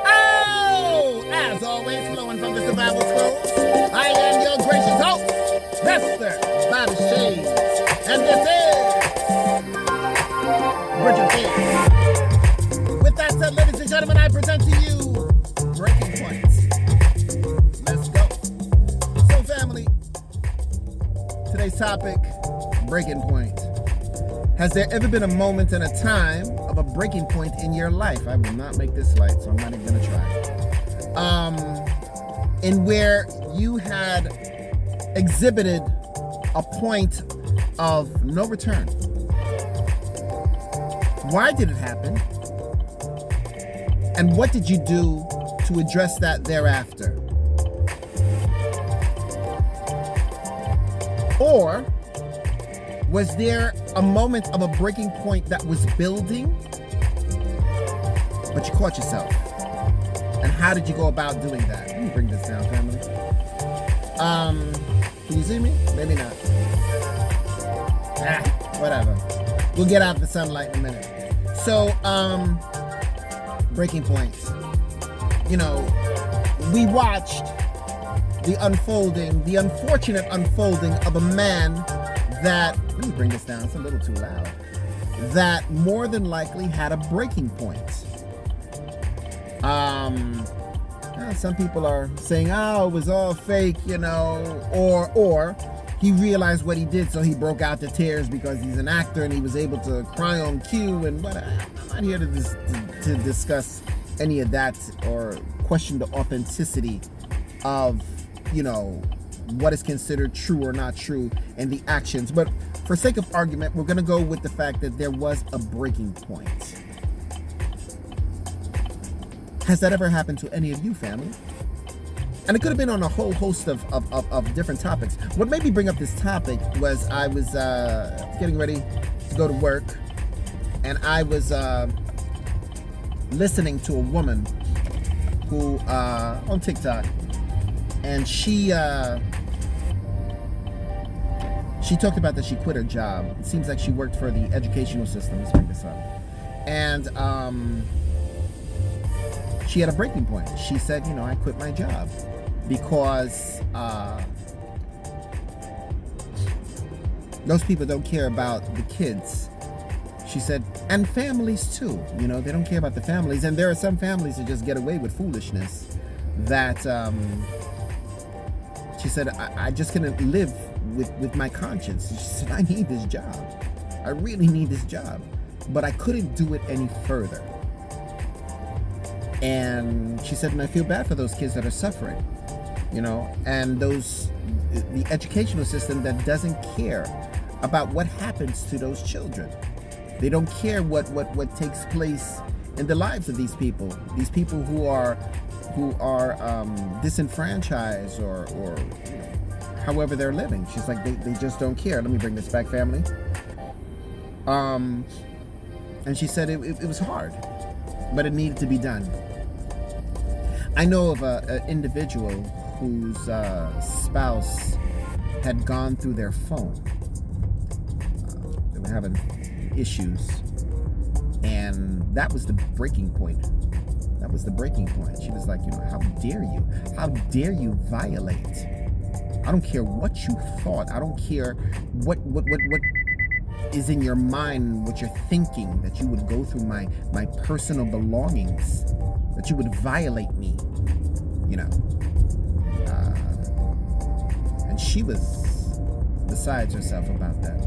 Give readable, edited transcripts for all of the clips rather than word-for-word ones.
Oh, as always, flowing from the survival schools, I am your gracious host, Master by the Shades, and this is Bridget P. With that said, ladies and gentlemen, I present to you Breaking Point. Let's go. So, family, today's topic, breaking point. Has there ever been a moment and a time of a breaking point in your life? I will not make this light, so I'm not even going to try. In where you had exhibited a point of no return. Why did it happen? And what did you do to address that thereafter? Or was there a moment of a breaking point that was building, but you caught yourself? And how did you go about doing that? Let me bring this down, family. Can you see me? Maybe not. Whatever. We'll get out the sunlight in a minute. So, breaking points. You know, we watched the unfortunate unfolding of a man that, let me bring this down, it's a little too loud, that more than likely had a breaking point. Some people are saying, oh, it was all fake, you know, or he realized what he did, so he broke out the tears because he's an actor and he was able to cry on cue and what. I'm not here to discuss any of that or question the authenticity of, you know, what is considered true or not true and the actions. But for sake of argument, we're going to go with the fact that there was a breaking point. Has that ever happened to any of you, family? And it could have been on a whole host of different topics. What made me bring up this topic was I was getting ready to go to work, and I was listening to a woman who on TikTok, and she talked about that she quit her job. It seems like she worked for the educational system. Let's bring this up. And she had a breaking point. She said, you know, I quit my job because those people don't care about the kids. She said, and families too. You know, they don't care about the families. And there are some families that just get away with foolishness that she said, I just couldn't live with my conscience. She said, I need this job. I really need this job. But I couldn't do it any further. And she said, and I feel bad for those kids that are suffering, you know, and the educational system that doesn't care about what happens to those children. They don't care what takes place in the lives of these people who are disenfranchised or you know, however they're living. She's like, they just don't care. Let me bring this back, family. And she said it was hard, but it needed to be done. I know of an individual whose spouse had gone through their phone. They were having issues, and that was the breaking point. That was the breaking point. She was like, you know, how dare you? How dare you violate? I don't care what you thought. I don't care what is in your mind, what you're thinking, that you would go through my personal belongings, that you would violate me, you know. And she was besides herself about that.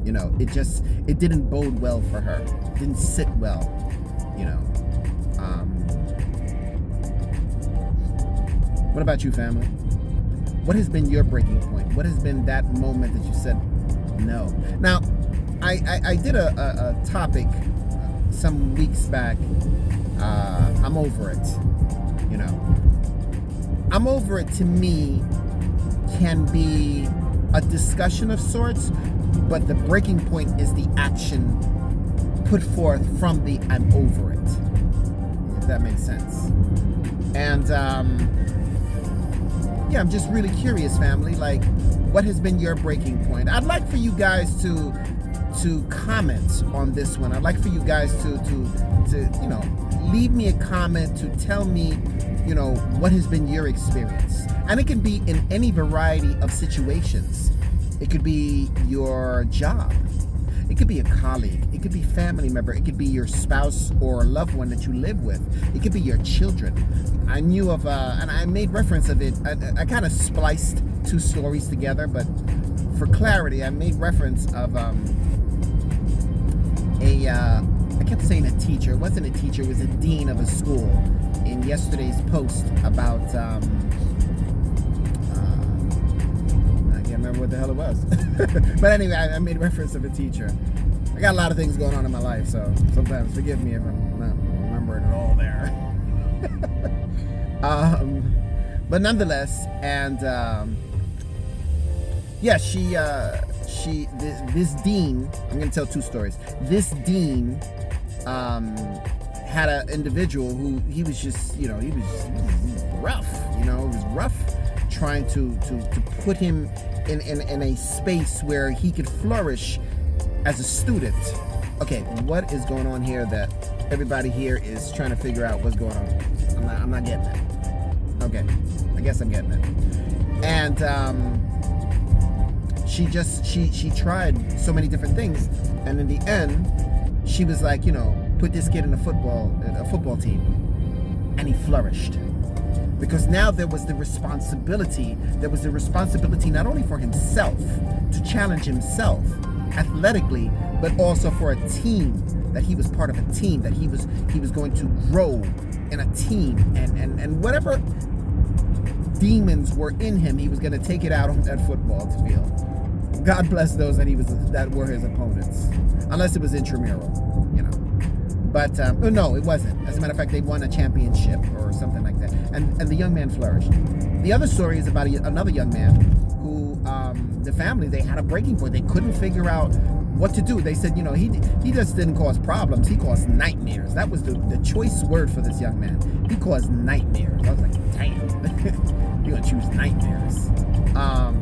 You know, it didn't bode well for her. It didn't sit well, you know. What about you, family? What has been your breaking point? What has been that moment that you said no? Now, I did a topic some weeks back. I'm over it, you know. I'm over it, to me, can be a discussion of sorts, but the breaking point is the action put forth from the I'm over it, if that makes sense. And yeah, I'm just really curious, family, like, what has been your breaking point? I'd like for you guys to to comment on this one. I'd like for you guys to leave me a comment to tell me, what has been your experience. And it can be in any variety of situations. It could be your job. It could be a colleague. It could be a family member. It could be your spouse or loved one that you live with. It could be your children. I knew of, and I made reference of it. I kind of spliced two stories together, but for clarity, I made reference of I kept saying a teacher. It wasn't a teacher. It was a dean of a school in yesterday's post about, I can't remember what the hell it was. But anyway, I made reference of a teacher. I got a lot of things going on in my life, so sometimes forgive me if I'm not remembering it all there. But nonetheless, and this dean, I'm going to tell two stories. This dean had an individual who he was just, he was rough. It was rough trying to put him in a space where he could flourish as a student. Okay, what is going on here that everybody here is trying to figure out what's going on? I'm not getting that. Okay, I guess I'm getting it. And she tried so many different things, and in the end, she was like, put this kid in a football team, and he flourished. Because now there was the responsibility not only for himself to challenge himself athletically, but also for a team, that he was part of a team, that he was going to grow in a team, and whatever demons were in him, he was going to take it out on that football field. God bless those that were his opponents, unless it was intramural, But no, it wasn't. As a matter of fact, they won a championship or something like that, and the young man flourished. The other story is about another young man who, the family, they had a breaking point. They couldn't figure out what to do. They said, he just didn't cause problems. He caused nightmares. That was the choice word for this young man. He caused nightmares. I was like, damn, you're gonna choose nightmares. I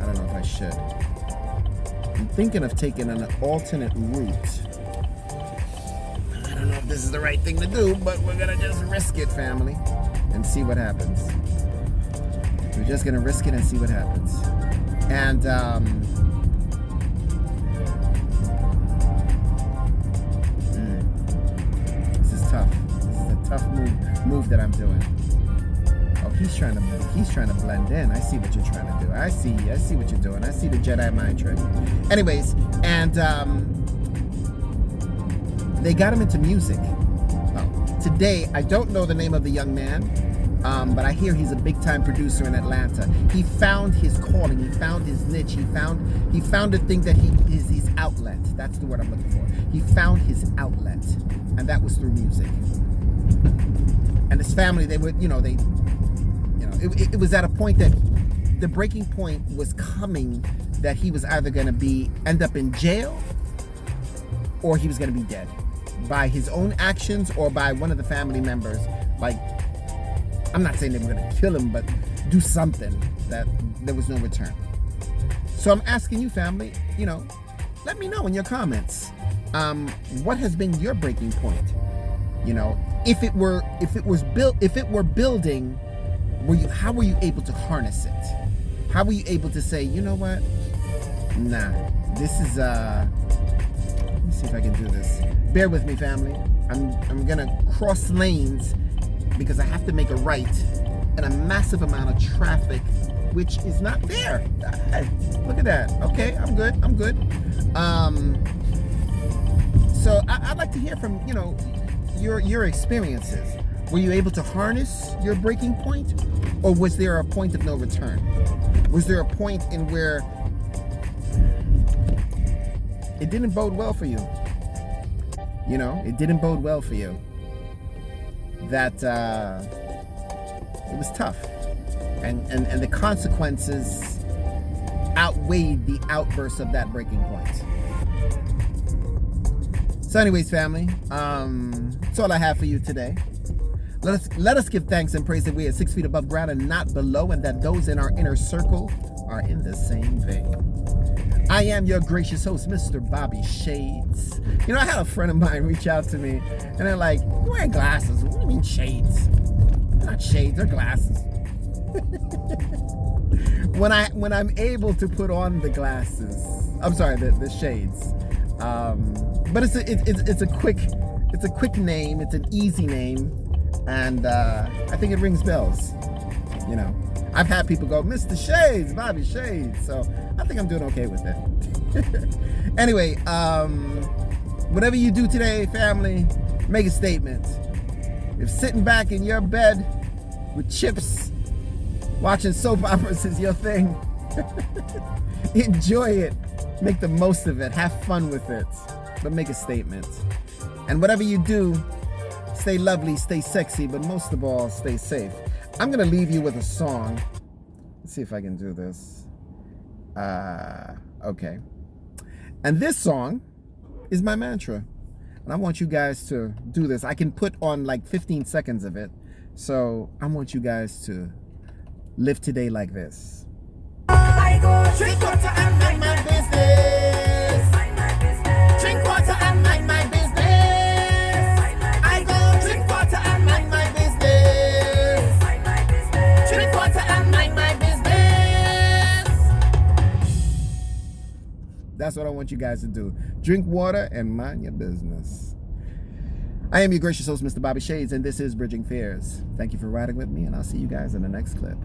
don't know if I should. I'm thinking of taking an alternate route. I don't know if this is the right thing to do, but we're gonna just risk it, family, and see what happens. We're just gonna risk it and see what happens. And this is tough. This is a tough move that I'm doing. Oh, he's trying to blend in. I see what you're trying to do. I see what you're doing. I see the Jedi mind trick. Anyways, and they got him into music. Today, I don't know the name of the young man, but I hear he's a big-time producer in Atlanta. He found his calling. He found his niche. He found the thing that is his outlet. That's the word I'm looking for. He found his outlet, and that was through music. And his family, they would, it was at a point that the breaking point was coming, that he was either going to end up in jail, or he was going to be dead by his own actions or by one of the family members. Like, I'm not saying they were going to kill him, but do something that there was no return. So I'm asking you, family, let me know in your comments, what has been your breaking point? If it were building, how were you able to harness it? How were you able to say, you know what? Nah, this is let me see if I can do this. Bear with me, family. I'm gonna cross lanes because I have to make a right in a massive amount of traffic, which is not there. Look at that. Okay, I'm good. So I'd like to hear from your experiences. Were you able to harness your breaking point, or was there a point of no return? Was there a point in where it didn't bode well for you? It didn't bode well for you. That it was tough, and the consequences outweighed the outburst of that breaking point. So anyways, family, that's all I have for you today. Let us give thanks and praise that we are 6 feet above ground and not below, and that those in our inner circle are in the same vein. I am your gracious host, Mr. Bobby Shades. You know, I had a friend of mine reach out to me, and they're like, "You're wearing glasses. What do you mean shades? They're not shades, they're glasses." when I'm able to put on the glasses, I'm sorry, the shades. But it's a quick name. It's an easy name, and I think it rings bells. You know, I've had people go, "Mr. Shades, Bobby Shades," so I think I'm doing okay with it. Anyway, whatever you do today, family, make a statement. If sitting back in your bed with chips, watching soap operas is your thing, enjoy it. Make the most of it. Have fun with it. But make a statement. And whatever you do, stay lovely, stay sexy, but most of all, stay safe. I'm going to leave you with a song. Let's see if I can do this. Okay. And this song is my mantra. And I want you guys to do this. I can put on like 15 seconds of it. So I want you guys to live today like this. I go drink water and mind my business. Drink water and mind my business. I go drink water and mind my business. Drink water and mind my business. That's what I want you guys to do. Drink water and mind your business. I am your gracious host, Mr. Bobby Shades, and this is Bridging Fears. Thank you for riding with me, and I'll see you guys in the next clip.